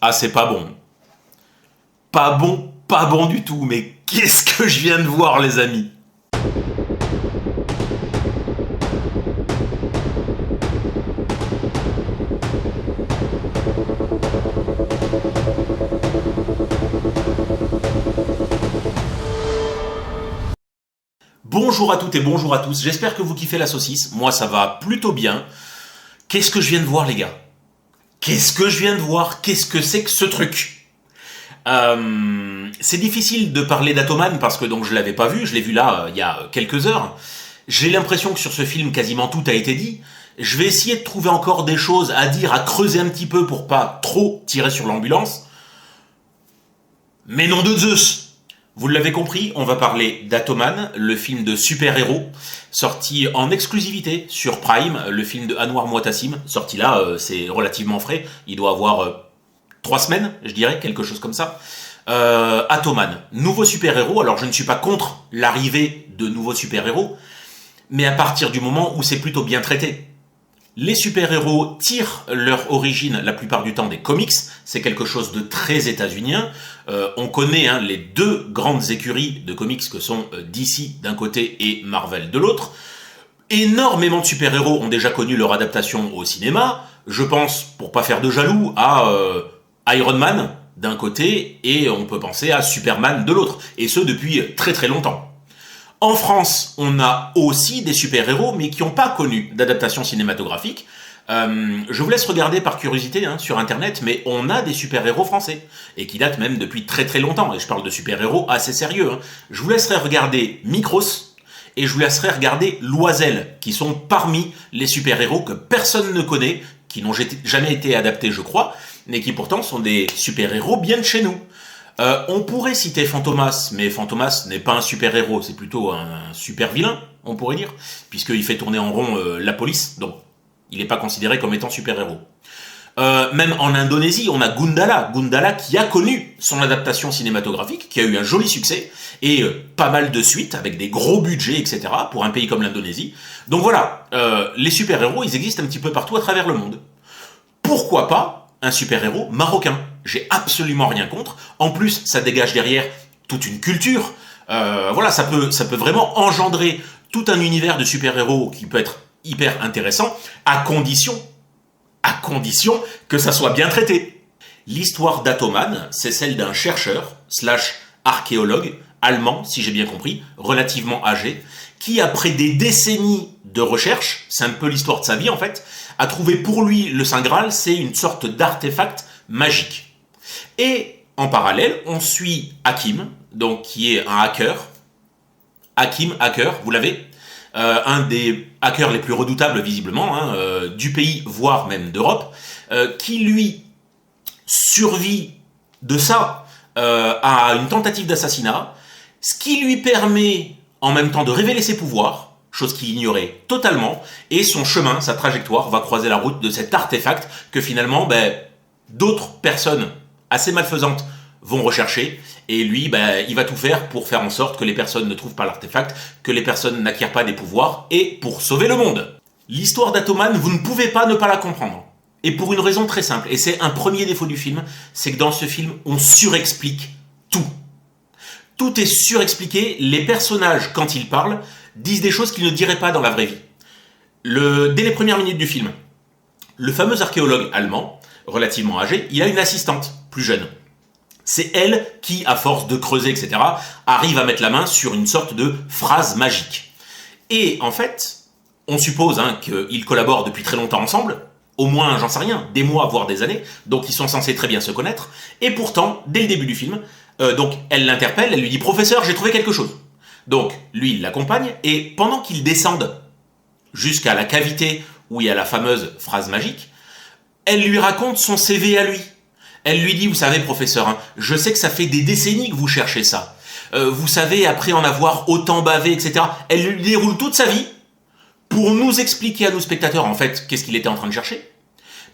Ah, c'est pas bon. Pas bon, pas bon du tout. Mais qu'est-ce que je viens de voir, les amis? Bonjour à toutes et bonjour à tous. J'espère que vous kiffez la saucisse. Moi, ça va plutôt bien. Qu'est-ce que je viens de voir, les gars? Qu'est-ce que je viens de voir? Qu'est-ce que c'est que ce truc? C'est difficile de parler d'Atoman parce que donc je l'avais pas vu, je l'ai vu là il y a quelques heures. J'ai l'impression que sur ce film quasiment tout a été dit. Je vais essayer de trouver encore des choses à dire, à creuser un petit peu pour pas trop tirer sur l'ambulance. Mais nom de Zeus! Vous l'avez compris, on va parler d'Atoman, le film de super-héros, sorti en exclusivité sur Prime, le film de Anouar Moatassim, sorti là, c'est relativement frais, il doit avoir 3 semaines, je dirais, quelque chose comme ça. Atoman, nouveau super-héros, alors je ne suis pas contre l'arrivée de nouveaux super-héros, mais à partir du moment où c'est plutôt bien traité. Les super-héros tirent leur origine la plupart du temps des comics, c'est quelque chose de très états-unien. On connaît les deux grandes écuries de comics que sont DC d'un côté et Marvel de l'autre. Énormément de super-héros ont déjà connu leur adaptation au cinéma. Je pense, pour pas faire de jaloux, à Iron Man d'un côté et on peut penser à Superman de l'autre, et ce depuis très très longtemps. En France, on a aussi des super-héros, mais qui n'ont pas connu d'adaptation cinématographique. Je vous laisse regarder par curiosité sur Internet, mais on a des super-héros français, et qui datent même depuis très très longtemps, et je parle de super-héros assez sérieux. Je vous laisserai regarder Micros, et je vous laisserai regarder Loisel, qui sont parmi les super-héros que personne ne connaît, qui n'ont jamais été adaptés, je crois, mais qui pourtant sont des super-héros bien de chez nous. On pourrait citer Fantomas, mais Fantomas n'est pas un super-héros, c'est plutôt un super-vilain, on pourrait dire, puisqu'il fait tourner en rond la police, donc il n'est pas considéré comme étant super-héros. Même en Indonésie, on a Gundala qui a connu son adaptation cinématographique, qui a eu un joli succès, et pas mal de suites, avec des gros budgets, etc., pour un pays comme l'Indonésie. Donc voilà, les super-héros, ils existent un petit peu partout à travers le monde. Pourquoi pas un super-héros marocain? J'ai absolument rien contre. En plus, ça dégage derrière toute une culture. Voilà, ça peut vraiment engendrer tout un univers de super-héros qui peut être hyper intéressant, à condition que ça soit bien traité. L'histoire d'Atoman, c'est celle d'un chercheur / archéologue allemand, si j'ai bien compris, relativement âgé, qui après des décennies de recherche, c'est un peu l'histoire de sa vie en fait, a trouvé pour lui le Saint Graal, c'est une sorte d'artefact magique. Et en parallèle, on suit Hakim, donc qui est un hacker. Hakim, hacker, vous l'avez, un des hackers les plus redoutables visiblement du pays, voire même d'Europe, qui lui survit de ça à une tentative d'assassinat, ce qui lui permet en même temps de révéler ses pouvoirs, chose qu'il ignorait totalement, et son chemin, sa trajectoire va croiser la route de cet artefact que finalement d'autres personnes assez malfaisantes vont rechercher, et lui, il va tout faire pour faire en sorte que les personnes ne trouvent pas l'artefact, que les personnes n'acquièrent pas des pouvoirs, et pour sauver le monde. L'histoire d'Atoman, vous ne pouvez pas ne pas la comprendre. Et pour une raison très simple, et c'est un premier défaut du film, c'est que dans ce film, on surexplique tout. Tout est surexpliqué, les personnages, quand ils parlent, disent des choses qu'ils ne diraient pas dans la vraie vie. Dès les premières minutes du film, le fameux archéologue allemand, relativement âgé, il a une assistante, plus jeune. C'est elle qui, à force de creuser, etc., arrive à mettre la main sur une sorte de phrase magique. Et en fait, on suppose qu'ils collaborent depuis très longtemps ensemble, au moins, j'en sais rien, des mois, voire des années, donc ils sont censés très bien se connaître, et pourtant, dès le début du film, donc elle l'interpelle, elle lui dit « Professeur, j'ai trouvé quelque chose ». Donc, lui, il l'accompagne, et pendant qu'ils descendent jusqu'à la cavité où il y a la fameuse phrase magique, elle lui raconte son CV à lui. Elle lui dit, vous savez, professeur, je sais que ça fait des décennies que vous cherchez ça. Vous savez, après en avoir autant bavé, etc. Elle lui déroule toute sa vie pour nous expliquer à nos spectateurs, en fait, qu'est-ce qu'il était en train de chercher.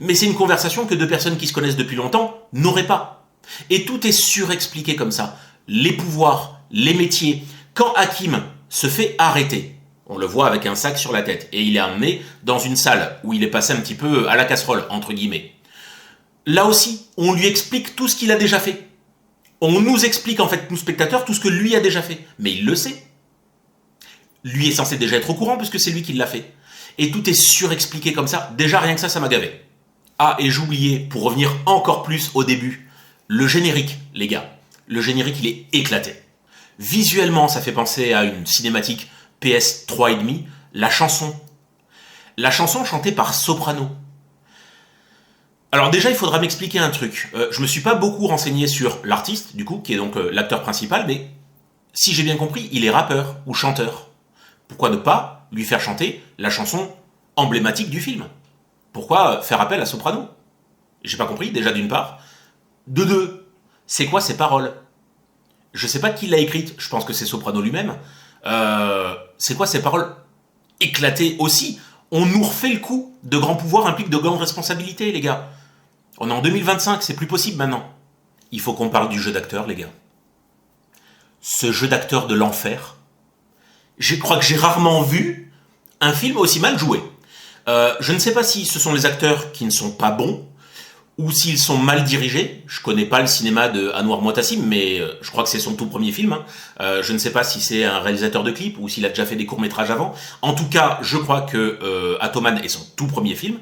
Mais c'est une conversation que deux personnes qui se connaissent depuis longtemps n'auraient pas. Et tout est surexpliqué comme ça. Les pouvoirs, les métiers. Quand Hakim se fait arrêter, on le voit avec un sac sur la tête, et il est emmené dans une salle où il est passé un petit peu à la casserole, entre guillemets. là aussi, on lui explique tout ce qu'il a déjà fait. On nous explique en fait, nous spectateurs, tout ce que lui a déjà fait. Mais il le sait. Lui est censé déjà être au courant puisque c'est lui qui l'a fait. Et tout est surexpliqué comme ça. Déjà, rien que ça m'a gavé. Ah, et j'oubliais, pour revenir encore plus au début, le générique, les gars. Le générique, il est éclaté. Visuellement, ça fait penser à une cinématique PS3,5. La chanson. La chanson chantée par Soprano. Alors déjà, il faudra m'expliquer un truc. Je me suis pas beaucoup renseigné sur l'artiste, du coup, qui est donc l'acteur principal, mais si j'ai bien compris, il est rappeur ou chanteur. Pourquoi ne pas lui faire chanter la chanson emblématique du film? Pourquoi faire appel à Soprano? J'ai pas compris, déjà d'une part. De deux, c'est quoi ces paroles? Je sais pas qui l'a écrite, je pense que c'est Soprano lui-même. C'est quoi ces paroles éclatées aussi? On nous refait le coup. De grands pouvoirs impliquent de grandes responsabilités, les gars. On est en 2025, c'est plus possible maintenant. Il faut qu'on parle du jeu d'acteur, les gars. Ce jeu d'acteur de l'enfer. Je crois que j'ai rarement vu un film aussi mal joué. Je ne sais pas si ce sont les acteurs qui ne sont pas bons ou s'ils sont mal dirigés. Je connais pas le cinéma de Anouar Motassim, mais je crois que c'est son tout premier film. Je ne sais pas si c'est un réalisateur de clips ou s'il a déjà fait des courts-métrages avant. En tout cas, je crois que Atoman est son tout premier film.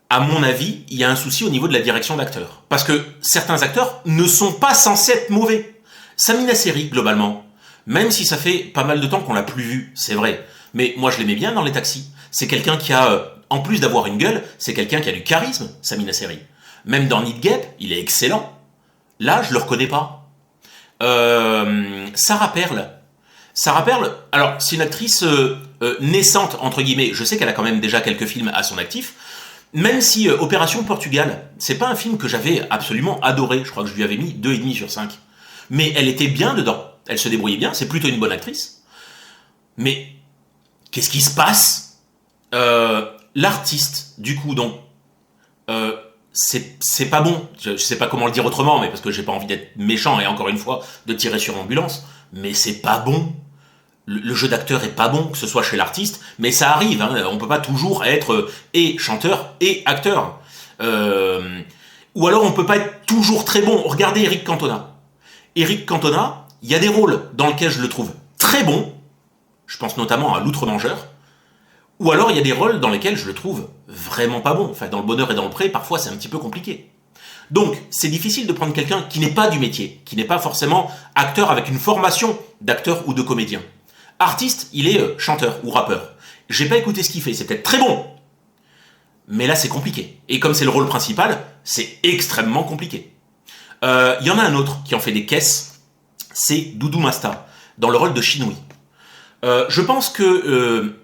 À mon avis, il y a un souci au niveau de la direction d'acteurs. Parce que certains acteurs ne sont pas censés être mauvais. Samina Seri, globalement, même si ça fait pas mal de temps qu'on l'a plus vu, c'est vrai. Mais moi, je l'aimais bien dans Les Taxis. C'est quelqu'un qui a, en plus d'avoir une gueule, c'est quelqu'un qui a du charisme, Samina Seri. Même dans Need Gap, il est excellent. Là, je le reconnais pas. Sarah Perle. Sarah Perle, alors, c'est une actrice naissante, entre guillemets. Je sais qu'elle a quand même déjà quelques films à son actif. Même si Opération Portugal, c'est pas un film que j'avais absolument adoré. Je crois que je lui avais mis 2,5 sur 5. Mais elle était bien dedans. Elle se débrouillait bien. C'est plutôt une bonne actrice. Mais qu'est-ce qui se passe? L'artiste, du coup, donc, c'est pas bon. Je sais pas comment le dire autrement, mais parce que j'ai pas envie d'être méchant et encore une fois de tirer sur ambulance. Mais c'est pas bon. Le jeu d'acteur est pas bon, que ce soit chez l'artiste, mais ça arrive. Hein, on peut pas toujours être et chanteur et acteur. Ou alors on peut pas être toujours très bon. Regardez Eric Cantona. Eric Cantona, il y a des rôles dans lesquels je le trouve très bon. Je pense notamment à L'Outre-Mangeur. Ou alors il y a des rôles dans lesquels je le trouve vraiment pas bon. Enfin, dans Le Bonheur et dans le Pré, parfois c'est un petit peu compliqué. Donc, c'est difficile de prendre quelqu'un qui n'est pas du métier, qui n'est pas forcément acteur avec une formation d'acteur ou de comédien. Artiste, il est chanteur ou rappeur. J'ai pas écouté ce qu'il fait, c'est peut-être très bon. Mais là, c'est compliqué. Et comme c'est le rôle principal, c'est extrêmement compliqué. Il y en a un autre qui en fait des caisses, c'est Doudou Masta, dans le rôle de Chinoui. Je pense que...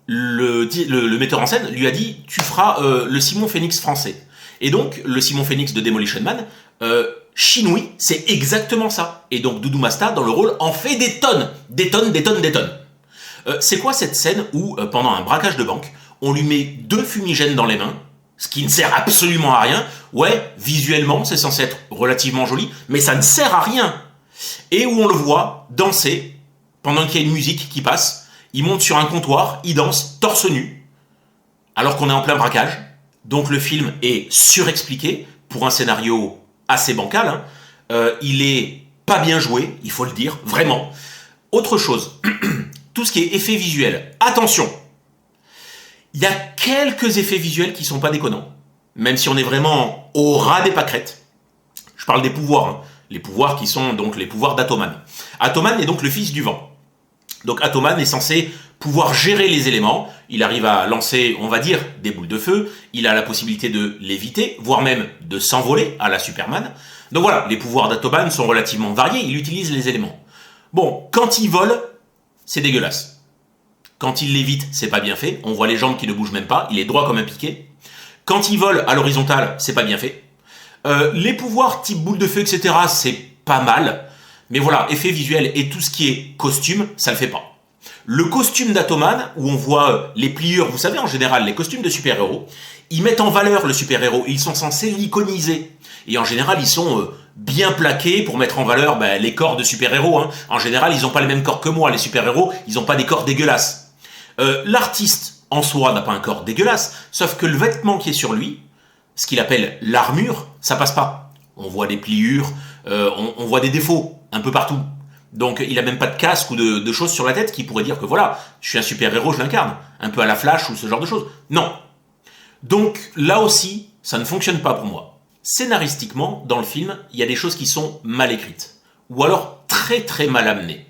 le metteur en scène lui a dit « Tu feras le Simon Phoenix français ». Et donc, le Simon Phoenix de Demolition Man... Chinoui, c'est exactement ça. Et donc Doudou Masta, dans le rôle, en fait des tonnes. Des tonnes, des tonnes, des tonnes. C'est quoi cette scène où, pendant un braquage de banque, on lui met 2 fumigènes dans les mains, ce qui ne sert absolument à rien. Ouais, visuellement, c'est censé être relativement joli, mais ça ne sert à rien. Et où on le voit danser, pendant qu'il y a une musique qui passe, il monte sur un comptoir, il danse, torse nu, alors qu'on est en plein braquage. Donc le film est surexpliqué, pour un scénario assez bancal, hein. Il est pas bien joué, il faut le dire, vraiment. Autre chose, tout ce qui est effets visuels, attention, il y a quelques effets visuels qui sont pas déconnants, même si on est vraiment au ras des pâquerettes. Je parle des pouvoirs, hein. Les pouvoirs qui sont donc les pouvoirs d'Atoman. Atoman est donc le fils du vent. Donc Atoman est censé pouvoir gérer les éléments, il arrive à lancer, on va dire, des boules de feu, il a la possibilité de léviter, voire même de s'envoler à la Superman. Donc voilà, les pouvoirs d'Atoman sont relativement variés, il utilise les éléments. Bon, quand il vole, c'est dégueulasse. Quand il lévite, c'est pas bien fait, on voit les jambes qui ne bougent même pas, il est droit comme un piquet. Quand il vole à l'horizontale, c'est pas bien fait. Les pouvoirs type boule de feu, etc., c'est pas mal. Mais voilà, effets visuels et tout ce qui est costume, ça le fait pas. Le costume d'Atoman, où on voit les pliures, vous savez en général, les costumes de super-héros, ils mettent en valeur le super-héros, ils sont censés l'iconiser. Et en général, ils sont bien plaqués pour mettre en valeur les corps de super-héros. Hein. En général, ils n'ont pas les mêmes corps que moi, les super-héros, ils n'ont pas des corps dégueulasses. L'artiste, en soi, n'a pas un corps dégueulasse, sauf que le vêtement qui est sur lui, ce qu'il appelle l'armure, ça passe pas. On voit des pliures, on voit des défauts un peu partout. Donc il a même pas de casque ou de choses sur la tête qui pourraient dire que voilà, je suis un super-héros, je l'incarne. Un peu à la Flash ou ce genre de choses. Non. Donc là aussi, ça ne fonctionne pas pour moi. Scénaristiquement, dans le film, il y a des choses qui sont mal écrites. Ou alors très très mal amenées.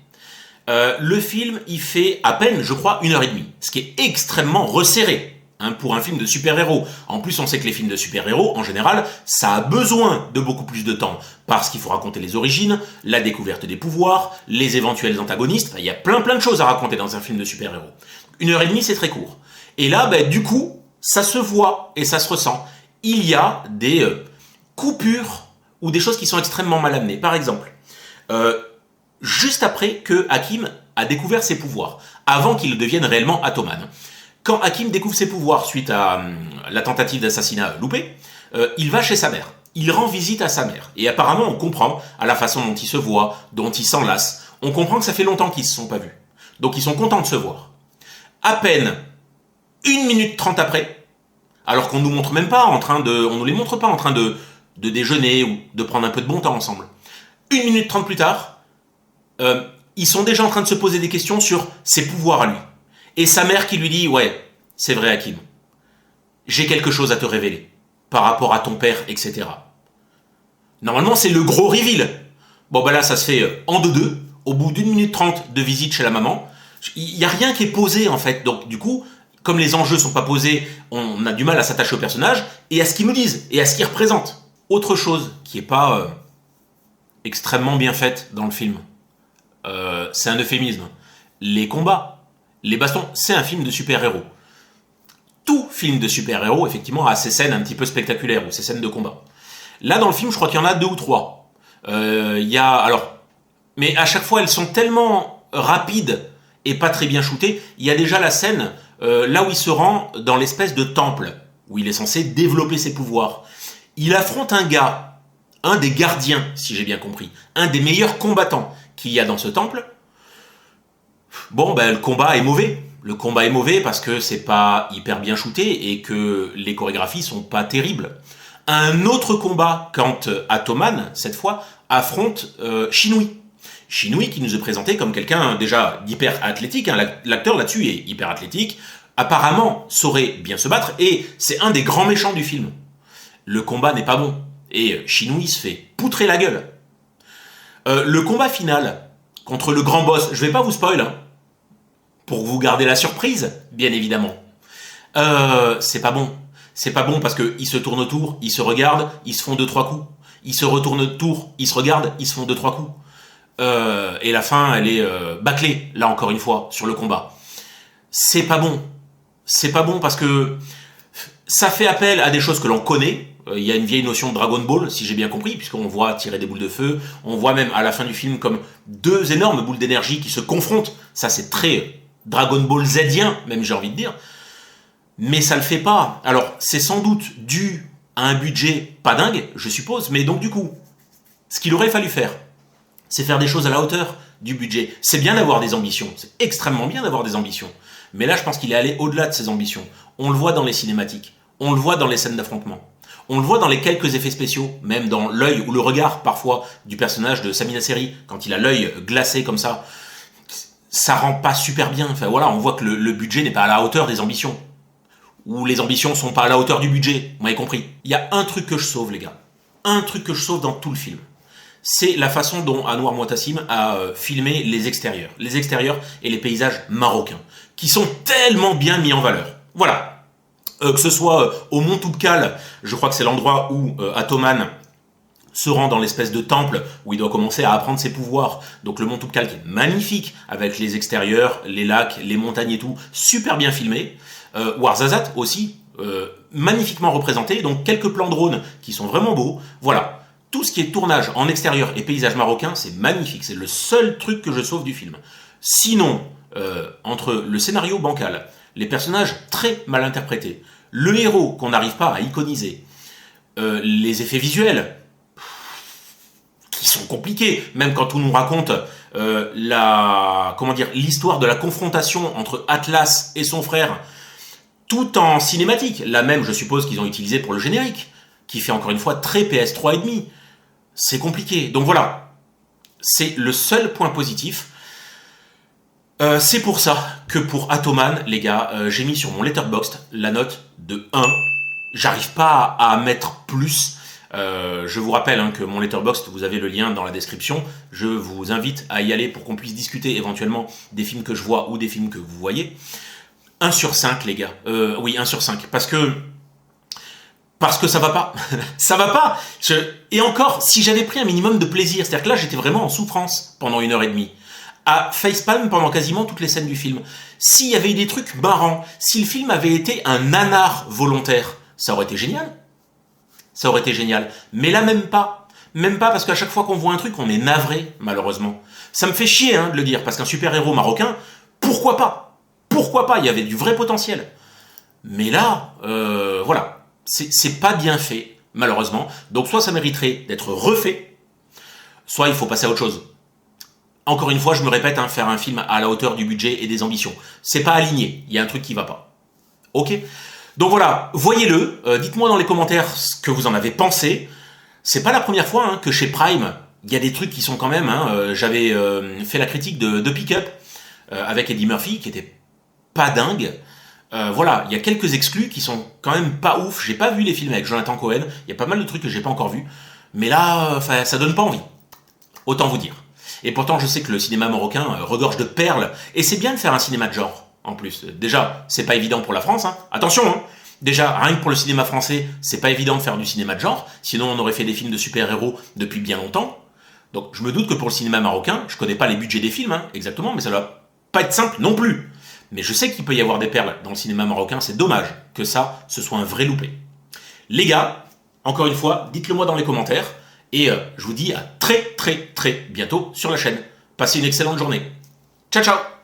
Le film, il fait à peine, je crois, 1h30. Ce qui est extrêmement resserré. Pour un film de super-héros. En plus, on sait que les films de super-héros, en général, ça a besoin de beaucoup plus de temps. Parce qu'il faut raconter les origines, la découverte des pouvoirs, les éventuels antagonistes. Il y a plein de choses à raconter dans un film de super-héros. 1h30, c'est très court. Et là, du coup, ça se voit et ça se ressent. Il y a des coupures ou des choses qui sont extrêmement mal amenées. Par exemple, juste après que Hakim a découvert ses pouvoirs, avant qu'il devienne réellement Atoman. Quand Hakim découvre ses pouvoirs suite à la tentative d'assassinat loupée, il va chez sa mère. Il rend visite à sa mère. Et apparemment, on comprend, à la façon dont ils se voient, dont ils s'enlacent, on comprend que ça fait longtemps qu'ils ne se sont pas vus. Donc ils sont contents de se voir. À peine 1 minute 30 après, alors qu'on nous montre même pas on nous les montre pas en train de déjeuner ou de prendre un peu de bon temps ensemble. 1 minute 30 plus tard, ils sont déjà en train de se poser des questions sur ses pouvoirs à lui. Et sa mère qui lui dit « Ouais, c'est vrai Hakim, j'ai quelque chose à te révéler par rapport à ton père, etc. » Normalement, c'est le gros reveal. Bon, là, ça se fait en deux, au bout d'1 minute 30 de visite chez la maman. Il n'y a rien qui est posé, en fait. Donc, du coup, comme les enjeux sont pas posés, on a du mal à s'attacher au personnage et à ce qu'ils nous disent et à ce qu'ils représentent. Autre chose qui n'est pas extrêmement bien faite dans le film, c'est un euphémisme. Les combats. Les bastons, c'est un film de super-héros. Tout film de super-héros, effectivement, a ses scènes un petit peu spectaculaires, ou ses scènes de combat. Là, dans le film, je crois qu'il y en a 2 ou 3. Mais à chaque fois, elles sont tellement rapides et pas très bien shootées. Il y a déjà la scène, là où il se rend dans l'espèce de temple, où il est censé développer ses pouvoirs. Il affronte un gars, un des gardiens, si j'ai bien compris, un des meilleurs combattants qu'il y a dans ce temple. Bon, le combat est mauvais. Le combat est mauvais parce que c'est pas hyper bien shooté et que les chorégraphies sont pas terribles. Un autre combat quand Atoman, cette fois, affronte Shinui. Shinui qui nous est présenté comme quelqu'un déjà d'hyper athlétique. L'acteur là-dessus est hyper athlétique. Apparemment saurait bien se battre et c'est un des grands méchants du film. Le combat n'est pas bon. Et Shinui se fait poutrer la gueule. Le combat final contre le grand boss, je vais pas vous spoil, pour vous garder la surprise, bien évidemment. C'est pas bon. C'est pas bon parce qu'ils se tournent autour, ils se regardent, ils se font 2-3 coups. Ils se retournent autour, ils se regardent, ils se font 2-3 coups. Et la fin, elle est bâclée, là encore une fois, sur le combat. C'est pas bon. C'est pas bon parce que ça fait appel à des choses que l'on connaît. Il y a une vieille notion de Dragon Ball, si j'ai bien compris, puisqu'on voit tirer des boules de feu. On voit même à la fin du film comme 2 énormes boules d'énergie qui se confrontent. Ça, c'est très Dragon Ball Zien, même j'ai envie de dire. Mais ça le fait pas. Alors, c'est sans doute dû à un budget pas dingue, je suppose. Mais donc, du coup, ce qu'il aurait fallu faire, c'est faire des choses à la hauteur du budget. C'est bien d'avoir des ambitions. C'est extrêmement bien d'avoir des ambitions. Mais là, je pense qu'il est allé au-delà de ses ambitions. On le voit dans les cinématiques. On le voit dans les scènes d'affrontement. On le voit dans les quelques effets spéciaux, même dans l'œil ou le regard, parfois, du personnage de Samina Seri, quand il a l'œil glacé comme ça. Ça rend pas super bien. Enfin, voilà, on voit que le budget n'est pas à la hauteur des ambitions. Ou les ambitions sont pas à la hauteur du budget. Vous m'avez compris. Il y a un truc que je sauve, les gars. Un truc que je sauve dans tout le film. C'est la façon dont Anouar Moitassim a filmé les extérieurs. Les extérieurs et les paysages marocains. Qui sont tellement bien mis en valeur. Voilà. Que ce soit au Mont Toubkal, je crois que c'est l'endroit où Atoman se rend dans l'espèce de temple où il doit commencer à apprendre ses pouvoirs. Donc le Mont Toubkal qui est magnifique, avec les extérieurs, les lacs, les montagnes et tout, super bien filmé. Ouarzazate aussi, magnifiquement représenté, donc quelques plans drone qui sont vraiment beaux. Voilà, tout ce qui est tournage en extérieur et paysage marocain, c'est magnifique, c'est le seul truc que je sauve du film. Sinon, entre le scénario bancal, les personnages très mal interprétés, le héros qu'on n'arrive pas à iconiser, les effets visuels qui sont compliqués, même quand on nous raconte l'histoire de la confrontation entre Atlas et son frère, tout en cinématique, la même je suppose qu'ils ont utilisé pour le générique. qui fait encore une fois très PS3 et demi. C'est compliqué. Donc voilà, c'est le seul point positif. C'est pour ça que pour Atoman, les gars, j'ai mis sur mon Letterboxd la note de 1. J'arrive pas à mettre plus. Je vous rappelle que mon Letterboxd, vous avez le lien dans la description. Je vous invite à y aller pour qu'on puisse discuter éventuellement des films que je vois ou des films que vous voyez. 1 sur 5, les gars. Oui, 1 sur 5. Parce que ça va pas. Ça va pas. Et encore, si j'avais pris un minimum de plaisir, c'est-à-dire que là, j'étais vraiment en souffrance pendant 1h30. À facepalm pendant quasiment toutes les scènes du film. S'il y avait eu des trucs marrants, si le film avait été un nanar volontaire, ça aurait été génial. Ça aurait été génial. Mais là, même pas. Même pas, parce qu'à chaque fois qu'on voit un truc, on est navré, malheureusement. Ça me fait chier de le dire, parce qu'un super-héros marocain, pourquoi pas? Pourquoi pas? Il y avait du vrai potentiel. Mais là, voilà. C'est pas bien fait, malheureusement. Donc soit ça mériterait d'être refait, soit il faut passer à autre chose. Encore une fois, je me répète, faire un film à la hauteur du budget et des ambitions. C'est pas aligné, il y a un truc qui va pas. Ok? Donc voilà, voyez-le, dites-moi dans les commentaires ce que vous en avez pensé. C'est pas la première fois que chez Prime, il y a des trucs qui sont quand même... j'avais fait la critique de Pick Up avec Eddie Murphy, qui était pas dingue. Voilà, il y a quelques exclus qui sont quand même pas ouf. J'ai pas vu les films avec Jonathan Cohen, il y a pas mal de trucs que j'ai pas encore vus. Mais là, ça donne pas envie. Autant vous dire. Et pourtant, je sais que le cinéma marocain regorge de perles, et c'est bien de faire un cinéma de genre, en plus. Déjà, c'est pas évident pour la France, Attention, Déjà, rien que pour le cinéma français, c'est pas évident de faire du cinéma de genre, sinon on aurait fait des films de super-héros depuis bien longtemps. Donc je me doute que pour le cinéma marocain, je connais pas les budgets des films, exactement, mais ça doit pas être simple non plus. Mais je sais qu'il peut y avoir des perles dans le cinéma marocain, c'est dommage que ça, ce soit un vrai loupé. Les gars, encore une fois, dites-le moi dans les commentaires, et je vous dis à très très très bientôt sur la chaîne. Passez une excellente journée. Ciao ciao.